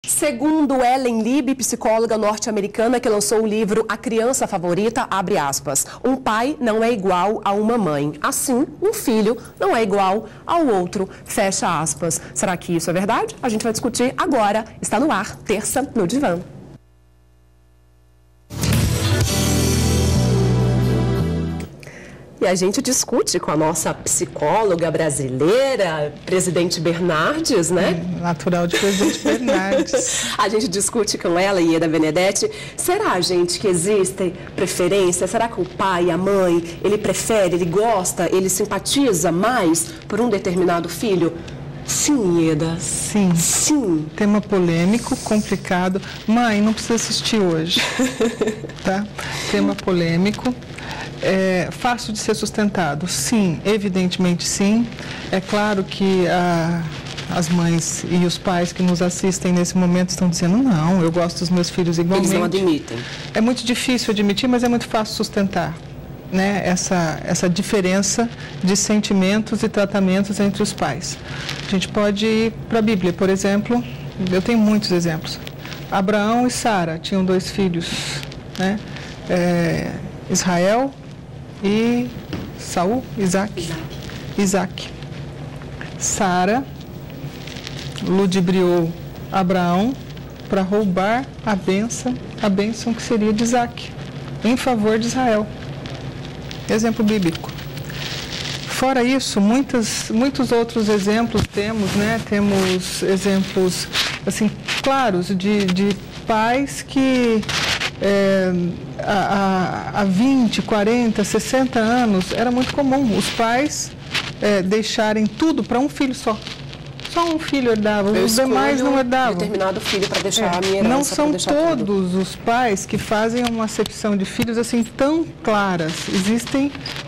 Segundo Ellen Libby, psicóloga norte-americana que lançou o livro A Criança Favorita, abre aspas, um pai não é igual a uma mãe. Assim, um filho não é igual ao outro, fecha aspas. Será que isso é verdade? A gente vai discutir agora. Está no ar, Terça no Divã. E a gente discute com a nossa psicóloga brasileira, Presidente Bernardes, né? Natural de Presidente Bernardes. A gente discute com ela, Ieda Benedetti. Será, gente, que existem preferências? Será que o pai, a mãe, ele prefere, ele gosta, ele simpatiza mais por um determinado filho? Sim, Ieda. Sim. Sim. Tema polêmico, complicado. Mãe, não precisa assistir hoje, tá? Tema polêmico. É fácil de ser sustentado? Sim, evidentemente sim. É claro que as mães e os pais que nos assistem nesse momento estão dizendo não, eu gosto dos meus filhos igualmente. Eles não admitem. É muito difícil admitir, mas é muito fácil sustentar, né? Essa diferença de sentimentos e tratamentos entre os pais. A gente pode ir para a Bíblia, por exemplo. Eu tenho muitos exemplos. Abraão e Sara tinham 2 filhos, né? Israel e Saul, Isaac. Sara ludibriou Abraão para roubar a bênção que seria de Isaac, em favor de Israel. Exemplo bíblico. Fora isso, muitos outros exemplos temos, né? Temos exemplos assim claros de pais que há 20, 40, 60 anos, era muito comum os pais deixarem tudo para um filho só. Só um filho herdava, os demais não herdavam. Determinado filho para deixar a minha herança. Não são todos os pais que fazem uma acepção de filhos assim tão claras.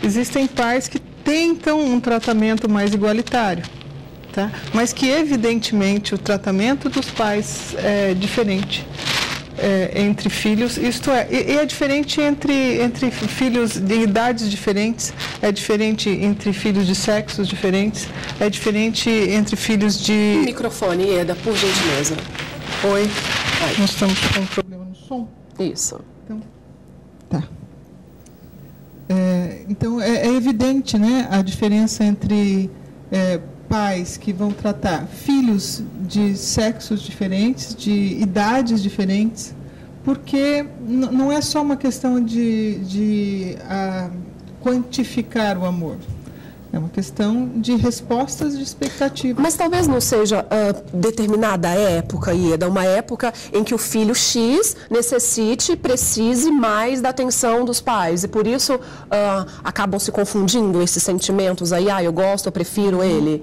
Existem pais que tentam um tratamento mais igualitário, tá? Mas que evidentemente o tratamento dos pais é diferente. Entre filhos, isto é diferente entre filhos de idades diferentes, é diferente entre filhos de sexos diferentes, é diferente entre filhos de... Microfone, Ieda, por gentileza. Oi, nós estamos com um problema no som? Isso. Então, tá. Então, é evidente, né, a diferença entre pais que vão tratar filhos de sexos diferentes, de idades diferentes, porque não é só uma questão de quantificar o amor, é uma questão de respostas de expectativa. Mas talvez não seja determinada época, Ieda, uma época em que o filho X precise mais da atenção dos pais, e por isso acabam se confundindo esses sentimentos aí, eu gosto, eu prefiro ele.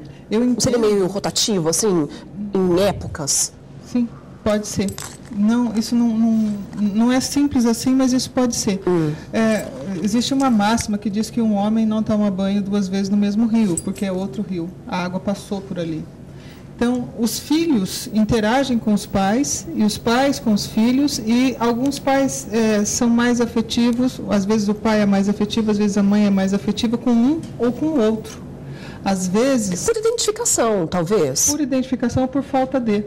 Seria meio rotativo, assim, em épocas? Sim, pode ser. Não, isso não é simples assim, mas isso pode ser. Existe uma máxima que diz que um homem não toma banho 2 vezes no mesmo rio, porque é outro rio, a água passou por ali. Então, os filhos interagem com os pais, e os pais com os filhos, e alguns pais são mais afetivos, às vezes o pai é mais afetivo, às vezes a mãe é mais afetiva com um ou com o outro. Às vezes... Por identificação, talvez? Por identificação ou por falta de...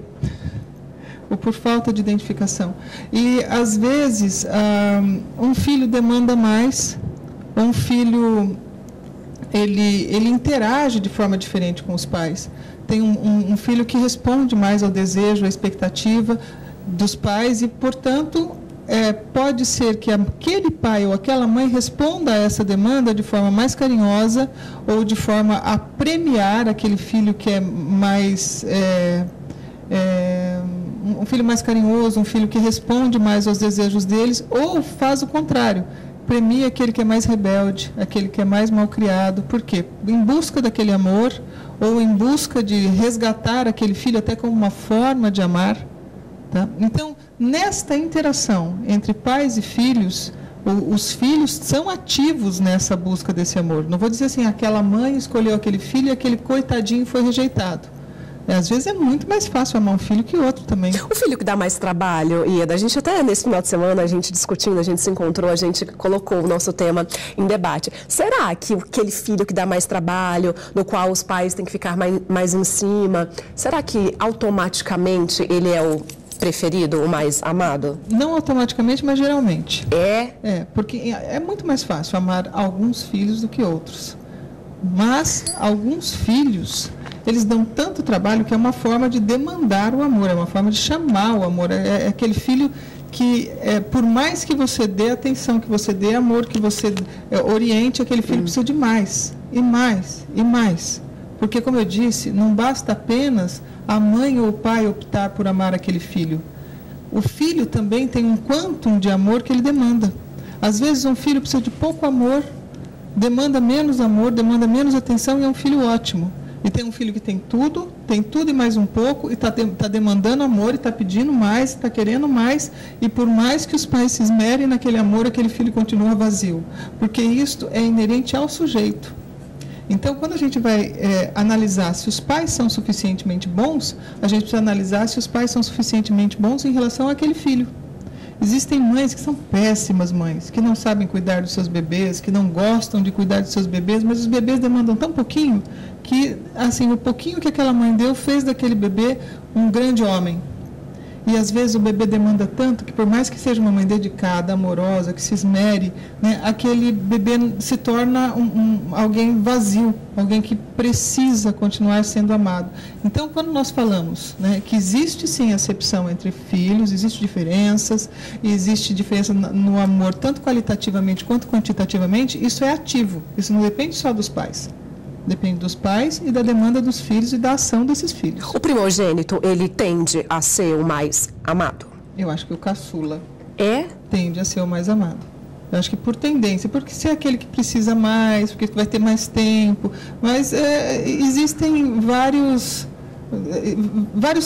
ou por falta de identificação. E, às vezes, um filho demanda mais, um filho, ele interage de forma diferente com os pais. Tem um filho que responde mais ao desejo, à expectativa dos pais e, portanto, pode ser que aquele pai ou aquela mãe responda a essa demanda de forma mais carinhosa ou de forma a premiar aquele filho que é mais... um filho mais carinhoso, um filho que responde mais aos desejos deles, ou faz o contrário, premia aquele que é mais rebelde, aquele que é mais malcriado. Por quê? Em busca daquele amor, ou em busca de resgatar aquele filho até como uma forma de amar. Tá? Então, nesta interação entre pais e filhos, os filhos são ativos nessa busca desse amor. Não vou dizer assim, aquela mãe escolheu aquele filho e aquele coitadinho foi rejeitado. Às vezes é muito mais fácil amar um filho que outro também. O filho que dá mais trabalho, Ieda, a gente até nesse final de semana, a gente discutindo, a gente se encontrou, a gente colocou o nosso tema em debate. Será que aquele filho que dá mais trabalho, no qual os pais têm que ficar mais em cima, será que automaticamente ele é o preferido, o mais amado? Não automaticamente, mas geralmente. É? Porque é muito mais fácil amar alguns filhos do que outros. Mas alguns filhos, eles dão tanto trabalho que é uma forma de demandar o amor, é uma forma de chamar o amor. É aquele filho que, por mais que você dê atenção, que você dê amor, que você oriente, aquele filho precisa de mais, e mais, e mais. Porque, como eu disse, não basta apenas a mãe ou o pai optar por amar aquele filho. O filho também tem um quantum de amor que ele demanda. Às vezes um filho precisa de pouco amor, demanda menos amor, demanda menos atenção e é um filho ótimo. E tem um filho que tem tudo e mais um pouco, e está demandando amor, e está pedindo mais, está querendo mais, e por mais que os pais se esmerem naquele amor, aquele filho continua vazio. Porque isto é inerente ao sujeito. Então, quando a gente vai analisar se os pais são suficientemente bons, a gente precisa analisar se os pais são suficientemente bons em relação àquele filho. Existem mães que são péssimas mães, que não sabem cuidar dos seus bebês, que não gostam de cuidar dos seus bebês, mas os bebês demandam tão pouquinho que, assim, o pouquinho que aquela mãe deu fez daquele bebê um grande homem. E às vezes o bebê demanda tanto que, por mais que seja uma mãe dedicada, amorosa, que se esmere, né, aquele bebê se torna alguém vazio, alguém que precisa continuar sendo amado. Então, quando nós falamos, né, que existe sim acepção entre filhos, existe diferença no amor, tanto qualitativamente quanto quantitativamente, isso é ativo, isso não depende só dos pais. Depende dos pais e da demanda dos filhos e da ação desses filhos. O primogênito, ele tende a ser o mais amado? Eu acho que o caçula É? tende a ser o mais amado. Eu acho que por tendência, porque se é aquele que precisa mais, porque vai ter mais tempo. Mas existem vários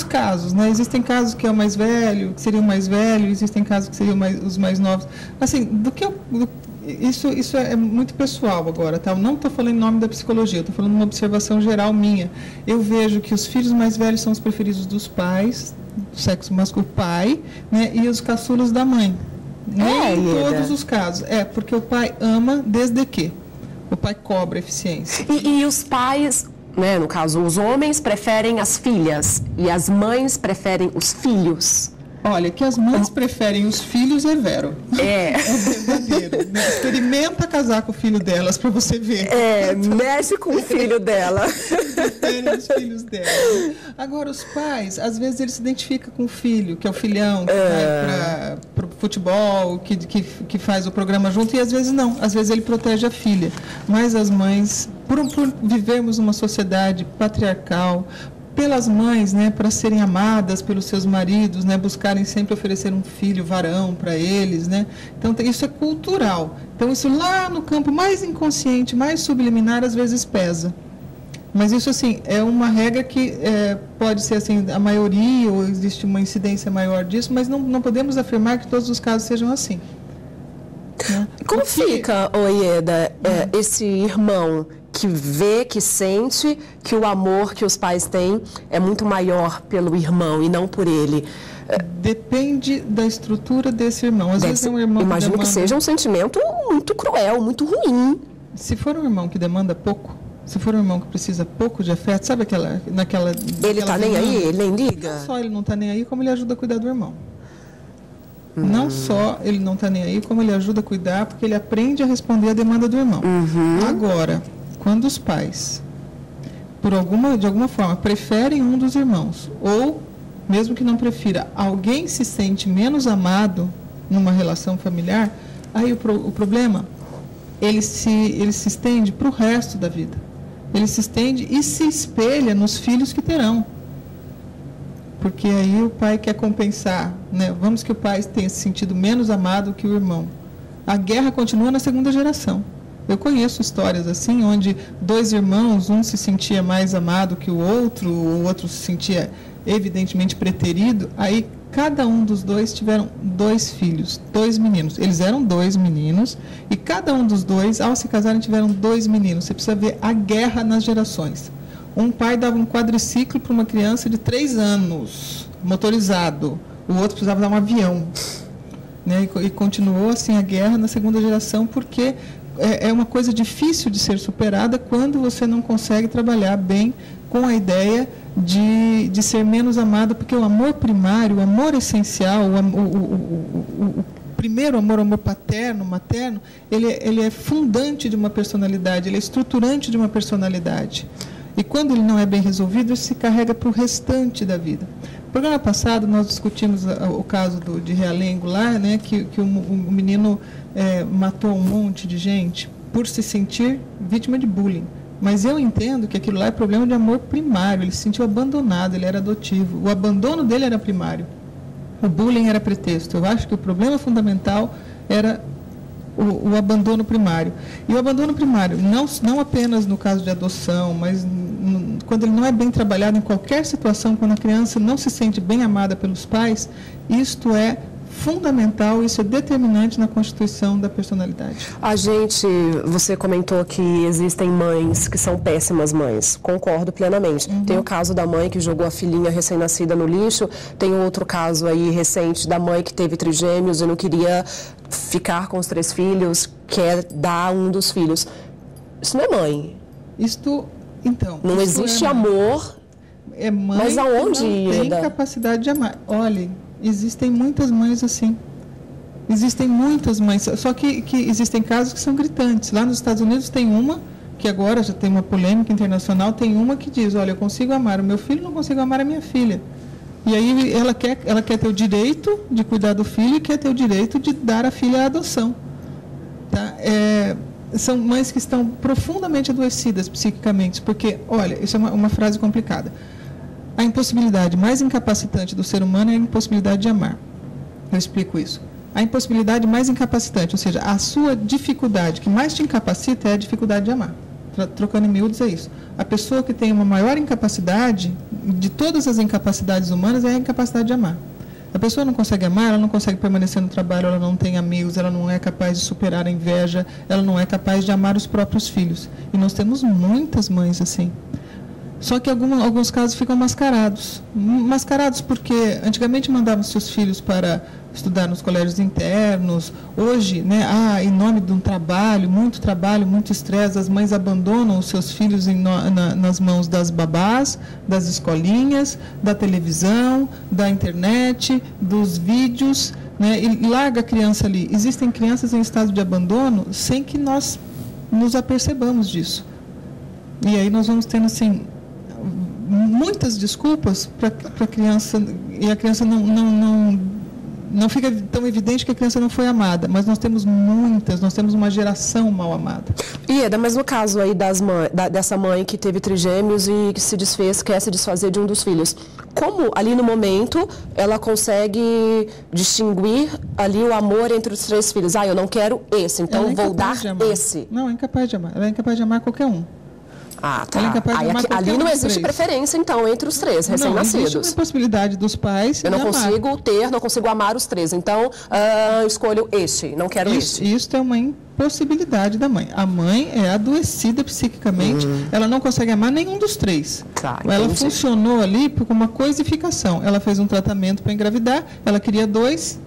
casos, né? Existem casos que é o mais velho, que seria o mais velho, existem casos que seriam os mais novos. Assim, isso é muito pessoal agora, tá? Eu não estou falando em nome da psicologia, estou falando uma observação geral minha. Eu vejo que os filhos mais velhos são os preferidos dos pais, do sexo masculino, pai, né? E os caçulas da mãe. Nem em todos os casos. Porque o pai ama desde que o pai cobra eficiência. E os pais, né, no caso, os homens preferem as filhas e as mães preferem os filhos. Olha, que as mães preferem os filhos é vero. É verdadeiro. Né? Experimenta casar com o filho delas para você ver. Mexe com o filho dela. Preferem os filhos dela. Agora, os pais, às vezes eles se identificam com o filho, que é o filhão, que vai para o futebol, que faz o programa junto, e às vezes não. Às vezes ele protege a filha. Mas as mães, por vivermos uma sociedade patriarcal, pelas mães, né, para serem amadas pelos seus maridos, né, buscarem sempre oferecer um filho varão para eles, né? Então isso é cultural. Então isso lá no campo mais inconsciente, mais subliminar, às vezes pesa. Mas isso assim é uma regra que pode ser assim a maioria ou existe uma incidência maior disso, mas não podemos afirmar que todos os casos sejam assim. Né? Como fica, Ieda, esse irmão que vê, que sente que o amor que os pais têm é muito maior pelo irmão e não por ele? Depende da estrutura desse irmão. Às vezes é um irmão imagino que seja um sentimento muito cruel, muito ruim. Se for um irmão que demanda pouco, se for um irmão que precisa pouco de afeto, sabe naquela ele está nem aí, ele nem liga? Não só ele não está nem aí, como ele ajuda a cuidar do irmão. Não só ele não está nem aí, como ele ajuda a cuidar, porque ele aprende a responder à demanda do irmão. Agora, quando os pais, de alguma forma, preferem um dos irmãos, ou, mesmo que não prefira, alguém se sente menos amado numa relação familiar, aí o problema, ele se estende para o resto da vida. Ele se estende e se espelha nos filhos que terão. Porque aí o pai quer compensar, né? Vamos que o pai tenha se sentido menos amado que o irmão. A guerra continua na segunda geração. Eu conheço histórias assim, onde dois irmãos, um se sentia mais amado que o outro se sentia evidentemente preterido, aí cada um dos dois tiveram 2 filhos, 2 meninos. Eles eram 2 meninos e cada um dos dois, ao se casarem, tiveram 2 meninos. Você precisa ver a guerra nas gerações. Um pai dava um quadriciclo para uma criança de 3 anos, motorizado. O outro precisava dar um avião. Né? E continuou assim a guerra na segunda geração, porque é uma coisa difícil de ser superada quando você não consegue trabalhar bem com a ideia de ser menos amada, porque o amor primário, o amor essencial, o primeiro amor, o amor paterno, materno, ele é fundante de uma personalidade, ele é estruturante de uma personalidade. E quando ele não é bem resolvido, isso se carrega para o restante da vida. No programa passado, nós discutimos o caso de Realengo lá, né, que o menino matou um monte de gente por se sentir vítima de bullying. Mas eu entendo que aquilo lá é problema de amor primário, ele se sentiu abandonado, ele era adotivo. O abandono dele era primário. O bullying era pretexto. Eu acho que o problema fundamental era o abandono primário. E o abandono primário, não apenas no caso de adoção, mas quando ele não é bem trabalhado em qualquer situação, quando a criança não se sente bem amada pelos pais, isto é fundamental, isso é determinante na constituição da personalidade. Você comentou que existem mães que são péssimas mães, concordo plenamente. Tem o caso da mãe que jogou a filhinha recém-nascida no lixo, tem outro caso aí recente da mãe que teve trigêmeos e não queria ficar com os 3 filhos, quer dar um dos filhos. Isso não é mãe. Então... Não existe amor, é mãe, mas aonde não tem capacidade de amar. Olha, existem muitas mães assim. Existem muitas mães. Só que existem casos que são gritantes. Lá nos Estados Unidos tem uma, que agora já tem uma polêmica internacional, tem uma que diz, olha, eu consigo amar o meu filho, não consigo amar a minha filha. E aí ela quer ter o direito de cuidar do filho e quer ter o direito de dar a filha à adoção. Tá? São mães que estão profundamente adoecidas psiquicamente, porque, olha, isso é uma frase complicada. A impossibilidade mais incapacitante do ser humano é a impossibilidade de amar. Eu explico isso. A impossibilidade mais incapacitante, ou seja, a sua dificuldade que mais te incapacita é a dificuldade de amar. Trocando em miúdos é isso. A pessoa que tem uma maior incapacidade, de todas as incapacidades humanas, é a incapacidade de amar. A pessoa não consegue amar, ela não consegue permanecer no trabalho, ela não tem amigos, ela não é capaz de superar a inveja, ela não é capaz de amar os próprios filhos. E nós temos muitas mães assim. Só que alguns casos ficam mascarados. Mascarados porque antigamente mandavam seus filhos para estudar nos colégios internos. Hoje, né, em nome de um trabalho, muito estresse, as mães abandonam os seus filhos nas mãos das babás, das escolinhas, da televisão, da internet, dos vídeos, né, e larga a criança ali. Existem crianças em estado de abandono sem que nós nos apercebamos disso. E aí nós vamos tendo, assim, muitas desculpas para a criança, e a criança não fica tão evidente que a criança não foi amada, mas nós temos uma geração mal amada. Ieda, mas no caso aí dessa mãe que teve trigêmeos e que quer se desfazer de um dos filhos, como ali no momento ela consegue distinguir ali o amor entre os 3 filhos? Eu não quero esse, então vou dar esse. Não, é incapaz de amar. Ela é incapaz de amar qualquer um. Tá. Ali não existe preferência, então, entre os 3 recém-nascidos. Não existe uma possibilidade dos pais. Eu não consigo amar os 3. Então, escolho este, não quero este. Isso é uma impossibilidade da mãe. A mãe é adoecida psiquicamente, ela não consegue amar nenhum dos 3. Ela funcionou ali por uma coisificação. Ela fez um tratamento para engravidar, ela queria 2,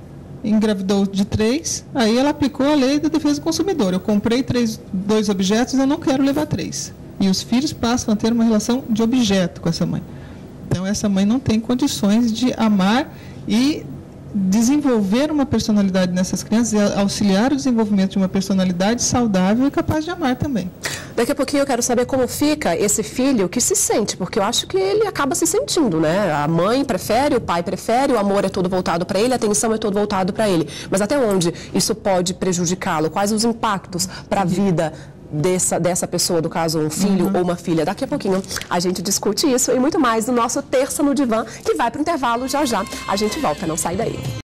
engravidou de 3, aí ela aplicou a lei da defesa do consumidor. Eu comprei 2 objetos, eu não quero levar 3. E os filhos passam a ter uma relação de objeto com essa mãe. Então, essa mãe não tem condições de amar e desenvolver uma personalidade nessas crianças, e auxiliar o desenvolvimento de uma personalidade saudável e capaz de amar também. Daqui a pouquinho eu quero saber como fica esse filho que se sente, porque eu acho que ele acaba se sentindo, né? A mãe prefere, o pai prefere, o amor é todo voltado para ele, a atenção é todo voltado para ele. Mas até onde isso pode prejudicá-lo? Quais os impactos para a vida dessa pessoa, do caso um filho ou uma filha? Daqui a pouquinho a gente discute isso e muito mais no nosso Terça no Divã, que vai para o intervalo já. A gente volta, não sai daí.